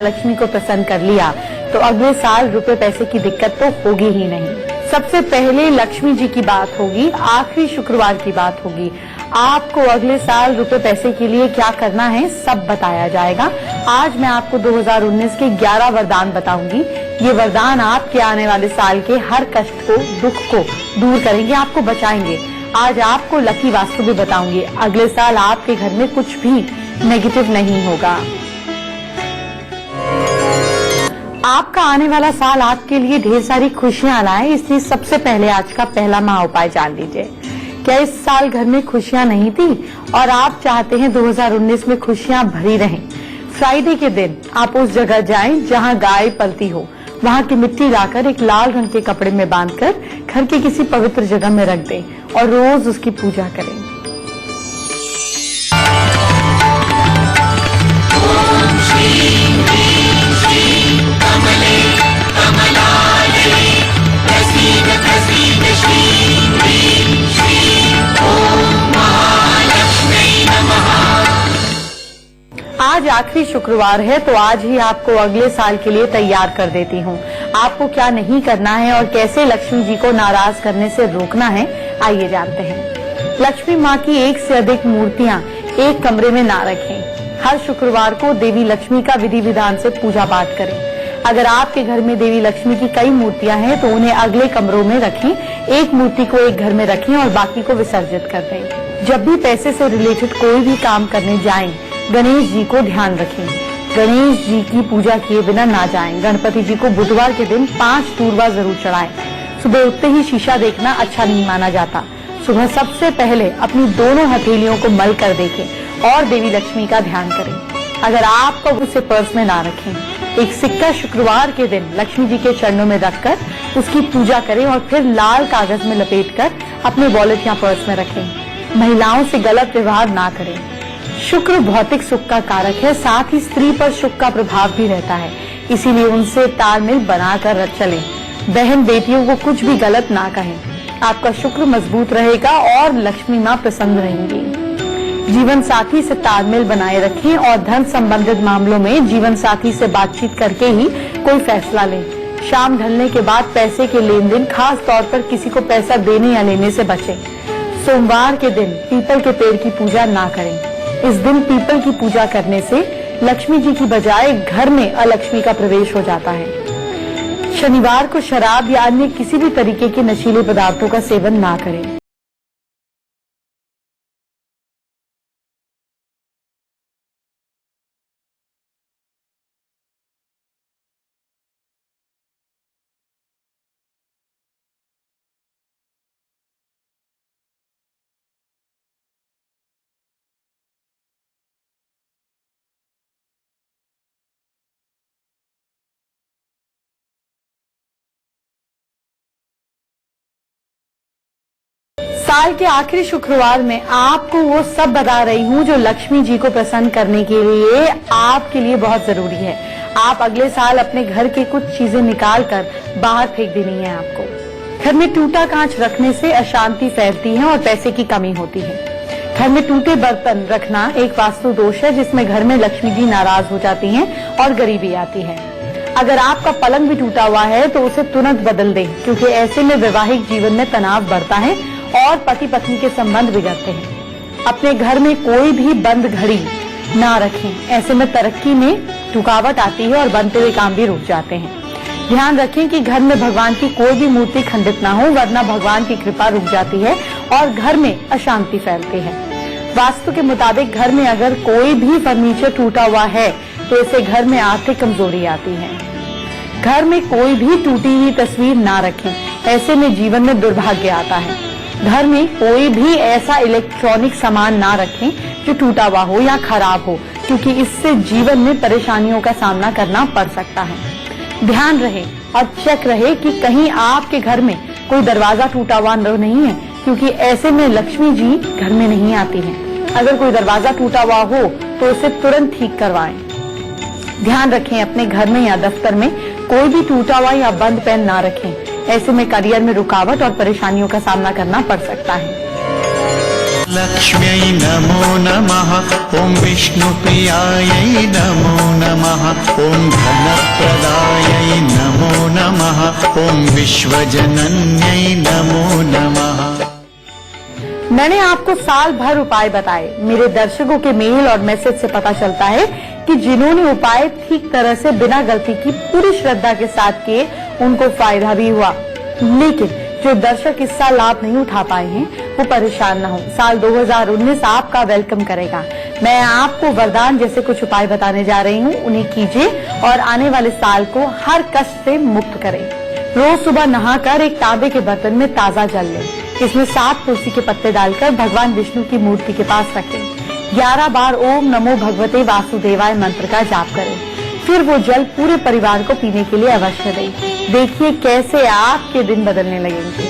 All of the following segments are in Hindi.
लक्ष्मी को प्रसन्न कर लिया तो अगले साल रुपए पैसे की दिक्कत तो होगी ही नहीं। सबसे पहले लक्ष्मी जी की बात होगी, आखिरी शुक्रवार की बात होगी। आपको अगले साल रुपए पैसे के लिए क्या करना है सब बताया जाएगा। आज मैं आपको 2019 के 11 वरदान बताऊंगी। ये वरदान आपके आने वाले साल के हर कष्ट को, दुख को दूर करेंगे, आपको बचाएंगे। आज आपको लकी वास्तु भी बताऊंगी। अगले साल आपके घर में कुछ भी नेगेटिव नहीं होगा। आपका आने वाला साल आपके लिए ढेर सारी खुशियां लाए, इसलिए सबसे पहले आज का पहला महा उपाय जान लीजिए। क्या इस साल घर में खुशियां नहीं थी और आप चाहते हैं 2019 में खुशियां भरी रहें? फ्राइडे के दिन आप उस जगह जाएं जहां गाय पलती हो, वहां की मिट्टी लाकर एक लाल रंग के कपड़े में बांधकर घर के किसी पवित्र जगह में रख दें और रोज उसकी पूजा करें। आज आखिरी शुक्रवार है तो आज ही आपको अगले साल के लिए तैयार कर देती हूँ। आपको क्या नहीं करना है और कैसे लक्ष्मी जी को नाराज करने से रोकना है, आइए जानते हैं। लक्ष्मी माँ की एक से अधिक मूर्तियाँ एक कमरे में ना रखें। हर शुक्रवार को देवी लक्ष्मी का विधि विधान से पूजा पाठ करें। अगर आपके घर में देवी लक्ष्मी की कई मूर्तियां हैं तो उन्हें अगले कमरों में रखें। एक मूर्ति को एक घर में रखें और बाकी को विसर्जित कर दें। जब भी पैसे से रिलेटेड कोई भी काम करने जाएं, गणेश जी को ध्यान रखें। गणेश जी की पूजा किए बिना ना जाएं। गणपति जी को बुधवार के दिन 5 दूर्वा जरूर चढ़ाएं। सुबह उठते ही शीशा देखना अच्छा नहीं माना जाता। सुबह सबसे पहले अपनी दोनों हथेलियों को मल कर देखें और देवी लक्ष्मी का ध्यान करें। अगर आपको उसे पर्स में ना रखें, एक सिक्का शुक्रवार के दिन लक्ष्मी जी के चरणों में रखकर उसकी पूजा करें और फिर लाल कागज में लपेटकर अपने वॉलेट या पर्स में रखें। महिलाओं से गलत व्यवहार ना करें। शुक्र भौतिक सुख का कारक है, साथ ही स्त्री पर शुक्र का प्रभाव भी रहता है, इसीलिए उनसे तालमेल बनाकर चलें। बहन बेटियों को कुछ भी गलत ना कहें। आपका शुक्र मजबूत रहेगा और लक्ष्मी माँ प्रसन्न रहेंगी। जीवन साथी से तालमेल बनाए रखें और धन संबंधित मामलों में जीवन साथी से बातचीत करके ही कोई फैसला लें। शाम ढलने के बाद पैसे के लेन देन, खास तौर पर किसी को पैसा देने या लेने से बचें। सोमवार के दिन पीपल के पेड़ की पूजा ना करें। इस दिन पीपल की पूजा करने से लक्ष्मी जी की बजाय घर में अलक्ष्मी का प्रवेश हो जाता है। शनिवार को शराब या अन्य किसी भी तरीके के नशीले पदार्थों का सेवन ना करें। साल के आखिरी शुक्रवार में आपको वो सब बता रही हूँ जो लक्ष्मी जी को प्रसन्न करने के लिए आपके लिए बहुत जरूरी है। आप अगले साल अपने घर की कुछ चीजें निकाल कर बाहर फेंक देनी है। आपको घर में टूटा कांच रखने से अशांति फैलती है और पैसे की कमी होती है। घर में टूटे बर्तन रखना एक वास्तु दोष है जिसमें घर में लक्ष्मी जी नाराज हो जाती हैं और गरीबी आती है। अगर आपका पलंग भी टूटा हुआ है तो उसे तुरंत बदल दें, क्योंकि ऐसे में वैवाहिक जीवन में तनाव बढ़ता है और पति पत्नी के संबंध बिगड़ते हैं। अपने घर में कोई भी बंद घड़ी ना रखें, ऐसे में तरक्की में रुकावट आती है और बनते हुए काम भी रुक जाते हैं। ध्यान रखें कि घर में भगवान की कोई भी मूर्ति खंडित ना हो, वरना भगवान की कृपा रुक जाती है और घर में अशांति फैलती है। वास्तु के मुताबिक घर में अगर कोई भी फर्नीचर टूटा हुआ है तो इससे घर में आर्थिक कमजोरी आती है। घर में कोई भी टूटी हुई तस्वीर ना रखें, ऐसे में जीवन में दुर्भाग्य आता है। घर में कोई भी ऐसा इलेक्ट्रॉनिक सामान ना रखें जो टूटा हुआ हो या खराब हो, क्योंकि इससे जीवन में परेशानियों का सामना करना पड़ सकता है। ध्यान रहे और चेक रहे कि कहीं आपके घर में कोई दरवाजा टूटा हुआ नहीं है, क्योंकि ऐसे में लक्ष्मी जी घर में नहीं आती हैं। अगर कोई दरवाजा टूटा हुआ हो तो उसे तुरंत ठीक करवाएं। ध्यान रखें अपने घर में या दफ्तर में कोई भी टूटा हुआ या बंद पेन ना रखें, ऐसे में करियर में रुकावट और परेशानियों का सामना करना पड़ सकता है। लक्ष्म्यै नमो नमः। ॐ विष्णुप्रियायै नमो नमः। ॐ धनप्रदायै नमो नमः। ॐ विश्वजनन्यै नमो नमः। मैंने आपको साल भर उपाय बताए। मेरे दर्शकों के मेल और मैसेज से पता चलता है कि जिन्होंने उपाय ठीक तरह से बिना गलती की पूरी श्रद्धा के साथ किए उनको फायदा भी हुआ। लेकिन जो दर्शक इस साल लाभ नहीं उठा पाए हैं वो परेशान न हो। साल 2019 आपका वेलकम करेगा। मैं आपको वरदान जैसे कुछ उपाय बताने जा रही हूँ, उन्हें कीजिए और आने वाले साल को हर कष्ट से मुक्त करें। रोज सुबह नहाकर एक तांबे के बर्तन में ताजा जल लें। इसमें 7 तुलसी के पत्ते डालकर भगवान विष्णु की मूर्ति के पास रखें। 11 बार ओम नमो भगवते वासुदेवाय मंत्र का जाप करें। फिर वो जल पूरे परिवार को पीने के लिए अवश्य दें। देखिए कैसे आपके दिन बदलने लगेंगे।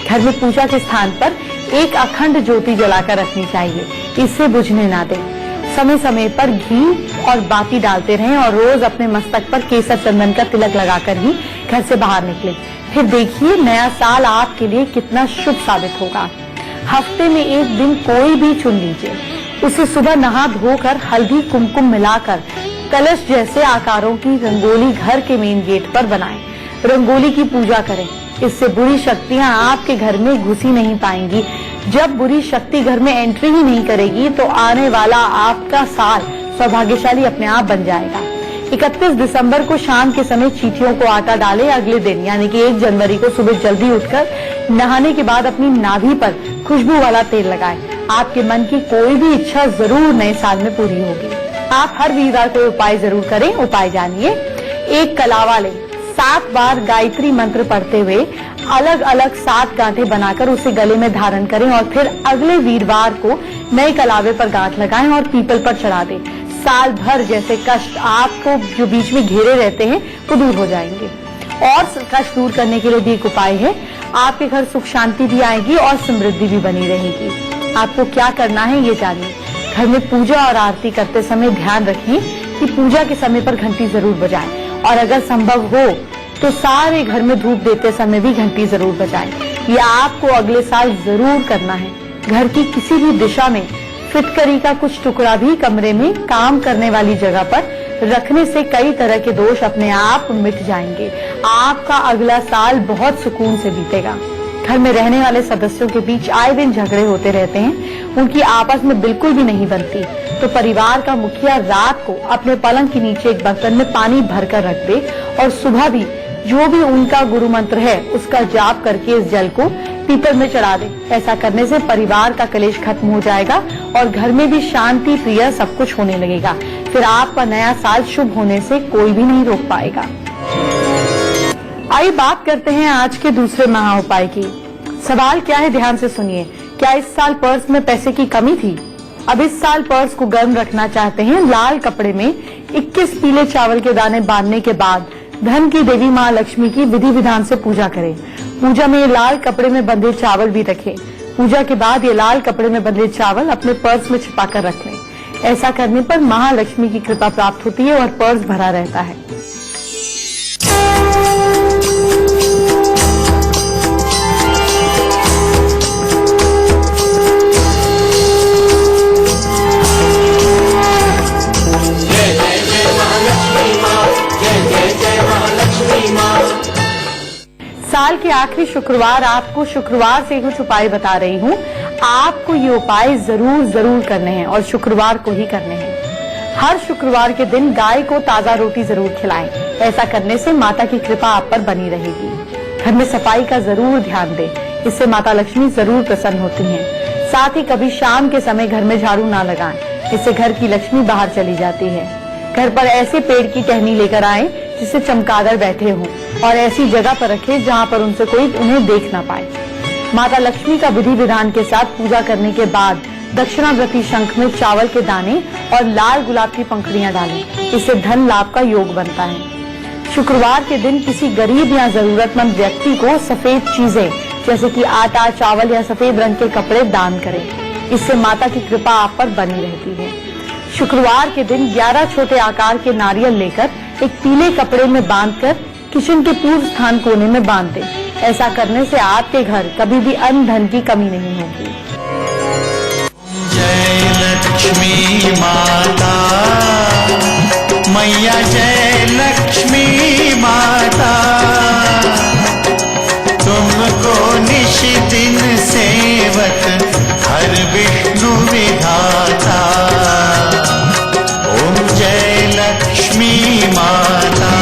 घर में पूजा के स्थान पर एक अखंड ज्योति जलाकर रखनी चाहिए, इससे बुझने ना दें। समय समय पर घी और बाती डालते रहें और रोज अपने मस्तक पर केसर चंदन का तिलक लगाकर ही घर से बाहर निकलें। फिर देखिए नया साल आपके लिए कितना शुभ साबित होगा। हफ्ते में एक दिन कोई भी चुन लीजिए, उसे सुबह नहा धोकर हल्दी कुमकुम मिलाकर कलश जैसे आकारों की रंगोली घर के मेन गेट पर बनाएं। रंगोली की पूजा करें, इससे बुरी शक्तियां आपके घर में घुसी नहीं पाएंगी। जब बुरी शक्ति घर में एंट्री ही नहीं करेगी तो आने वाला आपका साल सौभाग्यशाली अपने आप बन जाएगा। 31 दिसंबर को शाम के समय चींटियों को आटा डालें। अगले दिन यानी कि 1 जनवरी को सुबह जल्दी उठकर नहाने के बाद अपनी नाभि पर खुशबू वाला तेल लगाएं। आपके मन की कोई भी इच्छा जरूर नए साल में पूरी होगी। आप हर वीरवार को उपाय जरूर करें। उपाय जानिए। एक कलावा लें, 7 बार गायत्री मंत्र पढ़ते हुए अलग अलग 7 गांठें बनाकर उसे गले में धारण करें और फिर अगले वीरवार को नए कलावे पर गांठ लगाएं और पीपल पर चढ़ा दें। साल भर जैसे कष्ट आपको जो बीच में घेरे रहते हैं वो दूर हो जाएंगे। और कष्ट दूर करने के लिए भी एक उपाय है, आपके घर सुख शांति भी आएगी और समृद्धि भी बनी रहेगी। आपको क्या करना है ये जानिए। घर में पूजा और आरती करते समय ध्यान रखें कि पूजा के समय पर घंटी जरूर बजाएं और अगर संभव हो तो सारे घर में धूप देते समय भी घंटी जरूर बजाएं। ये आपको अगले साल जरूर करना है। घर की किसी भी दिशा में फिटकरी का कुछ टुकड़ा भी कमरे में काम करने वाली जगह पर रखने से कई तरह के दोष अपने आप मिट जाएंगे। आपका अगला साल बहुत सुकून से बीतेगा। घर में रहने वाले सदस्यों के बीच आए दिन झगड़े होते रहते हैं, उनकी आपस में बिल्कुल भी नहीं बनती, तो परिवार का मुखिया रात को अपने पलंग के नीचे एक बर्तन में पानी भरकर रख दे और सुबह भी जो भी उनका गुरु मंत्र है उसका जाप करके इस जल को पीपल में चढ़ा दे। ऐसा करने से परिवार का कलेश खत्म हो जाएगा और घर में भी शांति प्रिय सब कुछ होने लगेगा। फिर आपका नया साल शुभ होने से कोई भी नहीं रोक पाएगा। आइए बात करते हैं आज के दूसरे महा उपाय की। सवाल क्या है, ध्यान से सुनिए। क्या इस साल पर्स में पैसे की कमी थी? अब इस साल पर्स को गर्म रखना चाहते हैं। लाल कपड़े में 21 पीले चावल के दाने बांधने के बाद धन की देवी माँ लक्ष्मी की विधि विधान से पूजा करें। पूजा में ये लाल कपड़े में बंधे चावल भी रखें। पूजा के बाद ये लाल कपड़े में बंधे चावल अपने पर्स में छिपा कर रख लें। ऐसा करने पर महालक्ष्मी की कृपा प्राप्त होती है और पर्स भरा रहता है। साल के आखिरी शुक्रवार आपको शुक्रवार से कुछ उपाय बता रही हूँ। आपको ये उपाय जरूर करने हैं और शुक्रवार को ही करने हैं। हर शुक्रवार के दिन गाय को ताजा रोटी जरूर खिलाएं। ऐसा करने से माता की कृपा आप पर बनी रहेगी। घर में सफाई का जरूर ध्यान दें, इससे माता लक्ष्मी जरूर प्रसन्न होती हैं। साथ ही कभी शाम के समय घर में झाड़ू ना लगाएं, इससे घर की लक्ष्मी बाहर चली जाती है। घर पर ऐसे पेड़ की टहनी लेकर आएं जिससे चमगादड़ बैठे हों और ऐसी जगह पर रखें जहां पर उनसे कोई उन्हें देख ना पाए। माता लक्ष्मी का विधि विधान के साथ पूजा करने के बाद दक्षिणाव्रती शंख में चावल के दाने और लाल गुलाब की पंखुड़ियां डालें। इससे धन लाभ का योग बनता है। शुक्रवार के दिन किसी गरीब या जरूरतमंद व्यक्ति को सफेद चीजें जैसे कि आटा, चावल या सफेद रंग के कपड़े दान करें। इससे माता की कृपा आप पर बनी रहती है। शुक्रवार के दिन 11 छोटे आकार के नारियल लेकर एक पीले कपड़े में बांधकर किचन के पूर्व स्थान कोने में बांध दें। ऐसा करने से आपके घर कभी भी अन्न धन की कमी नहीं होगी। लक्ष्मी माता, मैया जय लक्ष्मी माता, तुमको निश दिन सेवक हर विष्णु विधाता, ओम जय लक्ष्मी माता।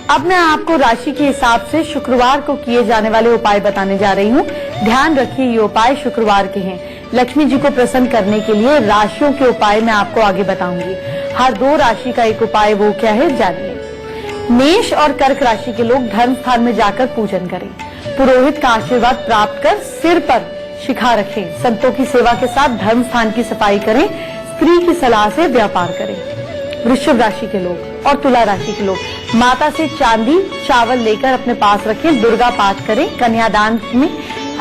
अब मैं आपको राशि के हिसाब से शुक्रवार को किए जाने वाले उपाय बताने जा रही हूँ। ध्यान रखिए, ये उपाय शुक्रवार के हैं। लक्ष्मी जी को प्रसन्न करने के लिए राशियों के उपाय मैं आपको आगे बताऊंगी। हर 2 राशि का एक उपाय वो क्या है जानिए। मेष और कर्क राशि के लोग धर्म स्थान में जाकर पूजन करें, पुरोहित का आशीर्वाद प्राप्त कर सिर पर शिखा रखें, संतों की सेवा के साथ धर्म स्थान की सफाई करें, स्त्री की सलाह से व्यापार करें। वृषभ राशि के लोग और तुला राशि के लोग माता से चांदी चावल लेकर अपने पास रखें, दुर्गा पाठ करें, कन्यादान में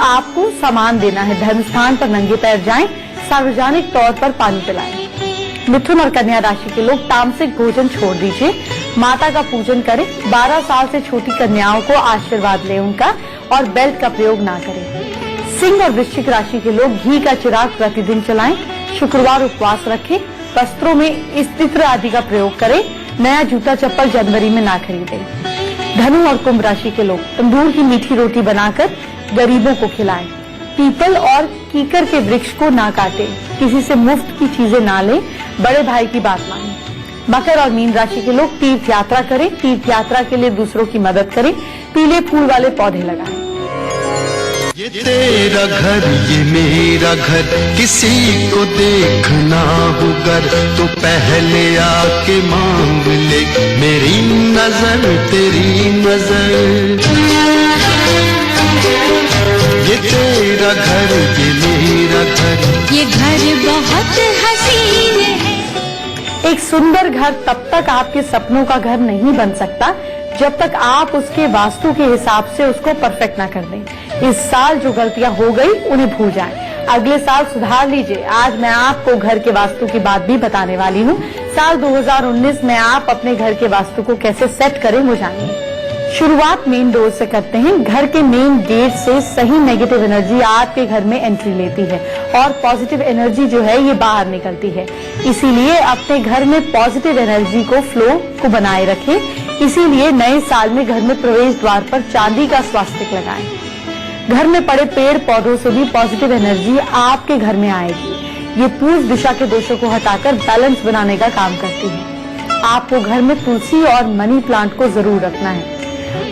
आपको सामान देना है, धर्म स्थान पर नंगे पैर जाएं, सार्वजनिक तौर पर पानी पिलाएं। मिथुन और कन्या राशि के लोग तामसिक भोजन छोड़ दीजिए, माता का पूजन करें, 12 साल से छोटी कन्याओं को आशीर्वाद लें उनका, और बेल्ट का प्रयोग ना करें। सिंह और वृश्चिक राशि के लोग घी का चिराग प्रतिदिन जलाएं, शुक्रवार उपवास रखें, वस्त्रों में इस्त्र आदि का प्रयोग करें, नया जूता चप्पल जनवरी में ना खरीदें। धनु और कुंभ राशि के लोग तंदूर की मीठी रोटी बनाकर गरीबों को खिलाएं, पीपल और कीकर के वृक्ष को ना काटें, किसी से मुफ्त की चीजें ना लें, बड़े भाई की बात मानें। मकर और मीन राशि के लोग तीर्थ यात्रा करें, तीर्थ यात्रा के लिए दूसरों की मदद करें, पीले फूल वाले पौधे लगाएं। ये तेरा घर ये मेरा घर, किसी को देखना हो गर तो पहले आके मांग ले मेरी नजर तेरी नजर। ये तेरा घर ये मेरा घर, ये घर बहुत हसीन है। एक सुंदर घर तब तक आपके सपनों का घर नहीं बन सकता जब तक आप उसके वास्तु के हिसाब से उसको परफेक्ट ना कर दें। इस साल जो गलतियां हो गई उन्हें भूल जाएं, अगले साल सुधार लीजिए। आज मैं आपको घर के वास्तु की बात भी बताने वाली हूँ। साल 2019 में आप अपने घर के वास्तु को कैसे सेट करें वो जानिए। शुरुआत मेन डोर से करते हैं। घर के मेन गेट से सही नेगेटिव एनर्जी आपके घर में एंट्री लेती है और पॉजिटिव एनर्जी जो है ये बाहर निकलती है। इसीलिए अपने घर में पॉजिटिव एनर्जी को फ्लो को बनाए रखें। इसीलिए नए साल में घर में प्रवेश द्वार पर चांदी का स्वास्तिक लगाएं। घर में पड़े पेड़ पौधों से भी पॉजिटिव एनर्जी आपके घर में आएगी। ये पूर्व दिशा के दोषों को हटाकर बैलेंस बनाने का काम करती है। आपको घर में तुलसी और मनी प्लांट को जरूर रखना है।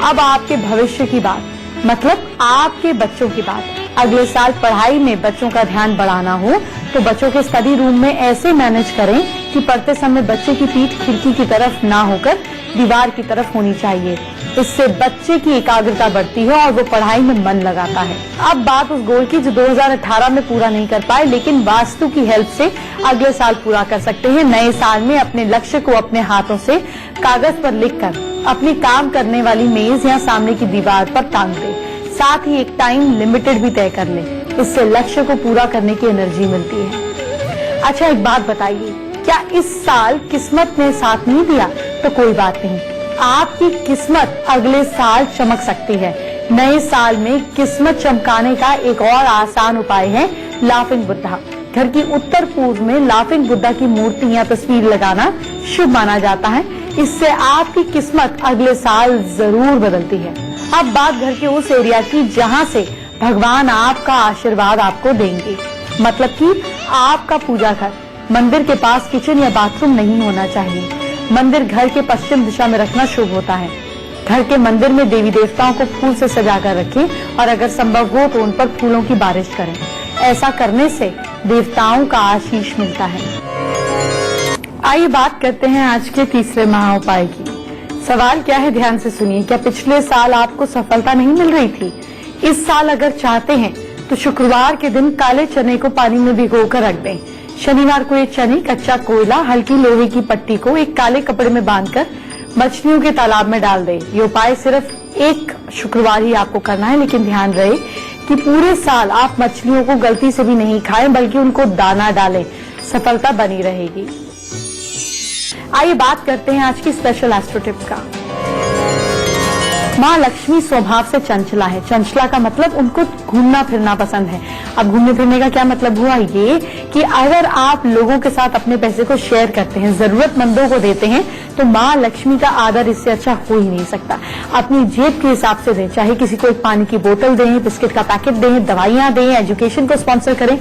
अब आपके भविष्य की बात, मतलब आपके बच्चों की बात। अगले साल पढ़ाई में बच्चों का ध्यान बढ़ाना हो तो बच्चों के स्टडी रूम में ऐसे मैनेज करें कि पढ़ते समय बच्चे की पीठ खिड़की की तरफ ना होकर दीवार की तरफ होनी चाहिए। इससे बच्चे की एकाग्रता बढ़ती है और वो पढ़ाई में मन लगाता है। अब बात उस गोल की जो 2018 में पूरा नहीं कर पाए, लेकिन वास्तु की हेल्प से अगले साल पूरा कर सकते हैं। नए साल में अपने लक्ष्य को अपने हाथों से कागज पर लिखकर अपनी काम करने वाली मेज या सामने की दीवार पर टांग दे। साथ ही एक टाइम लिमिटेड भी तय कर ले। इससे लक्ष्य को पूरा करने की एनर्जी मिलती है। अच्छा, एक बात बताइए, क्या इस साल किस्मत ने साथ नहीं दिया? तो कोई बात नहीं, आपकी किस्मत अगले साल चमक सकती है। नए साल में किस्मत चमकाने का एक और आसान उपाय है लाफिंग बुद्धा। घर की उत्तर पूर्व में लाफिंग बुद्धा की मूर्ति या तस्वीर लगाना शुभ माना जाता है। इससे आपकी किस्मत अगले साल जरूर बदलती है। अब बात घर के उस एरिया की जहां से भगवान आपका आशीर्वाद आपको देंगे, मतलब कि आपका पूजा घर। मंदिर के पास किचन या बाथरूम नहीं होना चाहिए। मंदिर घर के पश्चिम दिशा में रखना शुभ होता है। घर के मंदिर में देवी देवताओं को फूल से सजाकर रखें और अगर संभव हो तो उन पर फूलों की बारिश करें। ऐसा करने से देवताओं का आशीष मिलता है। आइए बात करते हैं आज के तीसरे महाउपाय की। सवाल क्या है, ध्यान से सुनिए। क्या पिछले साल आपको सफलता नहीं मिल रही थी? इस साल अगर चाहते हैं तो शुक्रवार के दिन काले चने को पानी में भिगोकर रख दें। शनिवार को ये चने, कच्चा कोयला, हल्की लोहे की पट्टी को एक काले कपड़े में बांधकर मछलियों के तालाब में डाल दें। ये उपाय सिर्फ एक शुक्रवार ही आपको करना है, लेकिन ध्यान रहे कि पूरे साल आप मछलियों को गलती से भी नहीं खाएं, बल्कि उनको दाना डालें। सफलता बनी रहेगी। आइए बात करते हैं आज की स्पेशल एस्ट्रो टिप का। माँ लक्ष्मी स्वभाव से चंचला है। चंचला का मतलब उनको घूमना फिरना पसंद है। अब घूमने फिरने का क्या मतलब हुआ, ये कि अगर आप लोगों के साथ अपने पैसे को शेयर करते हैं, जरूरतमंदों को देते हैं, तो माँ लक्ष्मी का आदर इससे अच्छा हो ही नहीं सकता। अपनी जेब के हिसाब से दें, चाहे किसी को एक पानी की बोतल दें, बिस्किट का पैकेट दें, दवाइयां दें, एजुकेशन को स्पॉन्सर करें।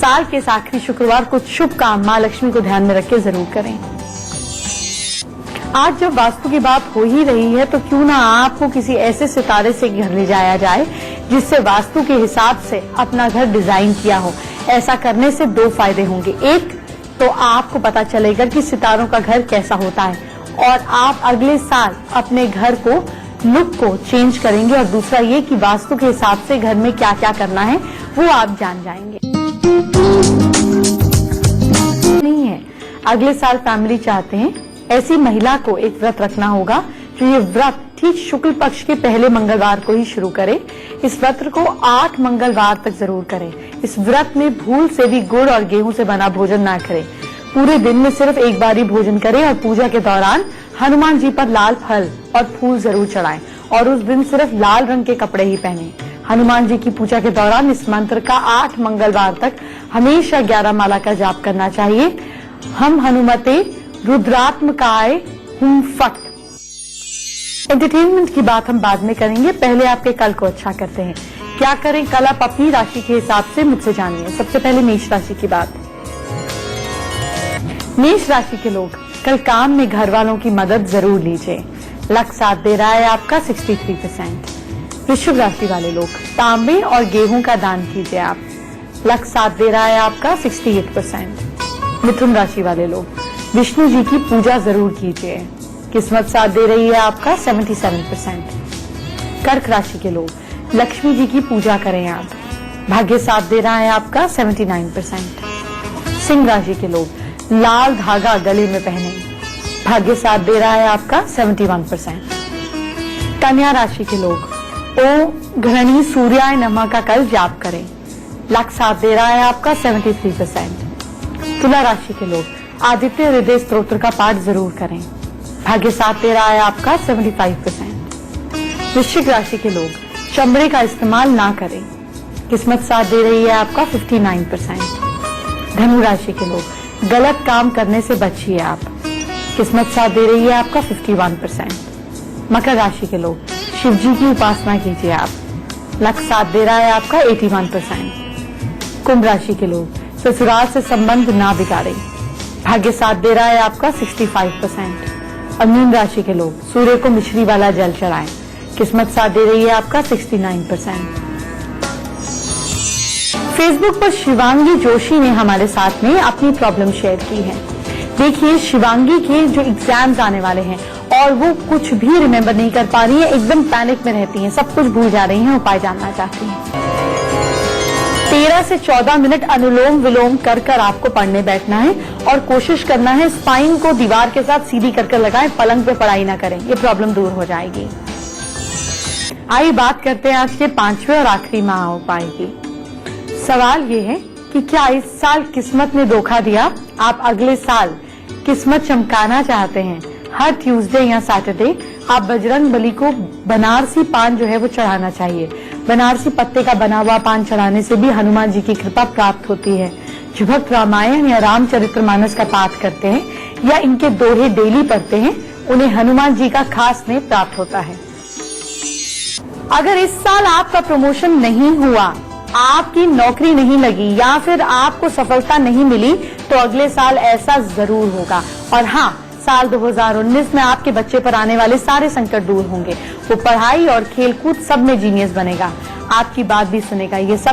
साल के इस आखिरी शुक्रवार कुछ शुभ काम माँ लक्ष्मी को ध्यान में रख के जरूर करें। आज जब वास्तु की बात हो ही रही है, तो क्यों ना आपको किसी ऐसे सितारे से घर ले जाया जाए जिससे वास्तु के हिसाब से अपना घर डिजाइन किया हो। ऐसा करने से दो फायदे होंगे। एक तो आपको पता चलेगा कि सितारों का घर कैसा होता है, और आप अगले साल अपने घर को लुक को चेंज करेंगे, और दूसरा ये कि वास्तु के हिसाब से घर में क्या क्या करना है वो आप जान जाएंगे। नहीं है, अगले साल फैमिली चाहते हैं ऐसी महिला को एक व्रत रखना होगा, जो ये व्रत ठीक शुक्ल पक्ष के पहले मंगलवार को ही शुरू करे। इस व्रत को 8 मंगलवार तक जरूर करें। इस व्रत में भूल से भी गुड़ और गेहूं से बना भोजन ना करें। पूरे दिन में सिर्फ एक बार ही भोजन करें, और पूजा के दौरान हनुमान जी पर लाल फल और फूल जरूर चढ़ाएं, और उस दिन सिर्फ लाल रंग के कपड़े ही पहने। हनुमान जी की पूजा के दौरान इस मंत्र का 8 मंगलवार तक हमेशा 11 माला का जाप करना चाहिए। हम हनुमते रुद्रात्मकाय हुम फट। एंटरटेनमेंट की बात हम बाद में करेंगे, पहले आपके कल को अच्छा करते हैं। क्या करें कल आप अपनी राशि के हिसाब से मुझसे जानिए। सबसे पहले मेष राशि की बात। मेष राशि के लोग कल काम में घर वालों की मदद जरूर लीजिए। लक साथ दे रहा है आपका 63%। वृश्चिक राशि वाले लोग तांबे और गेहूं का दान कीजिए आप। लक साथ दे रहा है आपका 68%। मिथुन राशि वाले लोग विष्णु जी की पूजा जरूर कीजिए। किस्मत साथ दे रही है आपका 77%। कर्क राशि के लोग लक्ष्मी जी की पूजा करें आप। भाग्य साथ दे रहा है आपका 79%। सिंह राशि के लोग लाल धागा गले में पहने। भाग्य साथ दे रहा है आपका 71%। कन्या राशि के लोग ओम घृणी सूर्याय नमः का कल जाप करें। लक साथ दे रहा है आपका 73%। तुला राशि के लोग आदित्य हृदय स्तोत्र का पाठ जरूर करें। भाग्य साथ दे रहा है आपका 75%। वृश्चिक राशि के लोग चमड़े का इस्तेमाल ना करें। किस्मत साथ दे रही है आपका 59%। धनु राशि के लोग गलत काम करने से बचिए आप। किस्मत साथ दे रही है आपका 51%। मकर राशि के लोग शिव जी की उपासना कीजिए आप। लक साथ दे रहा है आपका 81%। कुंभ राशि के लोग ससुराल से संबंध ना बिगाड़े। भाग्य साथ दे रहा है आपका 65%। और मीन राशि के लोग सूर्य को मिश्री वाला जल चढ़ाएं। किस्मत साथ दे रही है आपका 69%। फेसबुक पर शिवांगी जोशी ने हमारे साथ में अपनी प्रॉब्लम शेयर की है। देखिए, शिवांगी के जो एग्जाम्स आने वाले हैं और वो कुछ भी रिमेम्बर नहीं कर पा रही है, एकदम पैनिक में रहती हैं, सब कुछ भूल जा रही हैं, उपाय जानना चाहती हैं। 13 से 14 मिनट अनुलोम विलोम कर कर आपको पढ़ने बैठना है, और कोशिश करना है स्पाइन को दीवार के साथ सीधी कर लगाएं, पलंग पे पढ़ाई ना करें, ये प्रॉब्लम दूर हो जाएगी। आइए बात करते हैं आज के 5वें और आखिरी महा उपाय की। सवाल ये है कि क्या इस साल किस्मत ने धोखा दिया? आप अगले साल किस्मत चमकाना चाहते हैं? हर ट्यूसडे या सैटरडे आप बजरंग बली को बनारसी पान जो है वो चढ़ाना चाहिए। बनारसी पत्ते का बना हुआ पान चढ़ाने से भी हनुमान जी की कृपा प्राप्त होती है। जो भक्त रामायण या रामचरितमानस का पाठ करते हैं या इनके दोहे डेली पढ़ते हैं, उन्हें हनुमान जी का खास स्नेह प्राप्त होता है। अगर इस साल आपका प्रमोशन नहीं हुआ, आपकी नौकरी नहीं लगी या फिर आपको सफलता नहीं मिली, तो अगले साल ऐसा जरूर होगा। और हाँ, साल 2019 में आपके बच्चे पर आने वाले सारे संकट दूर होंगे। वो पढ़ाई और खेलकूद सब में जीनियस बनेगा, आपकी बात भी सुनेगा। ये सब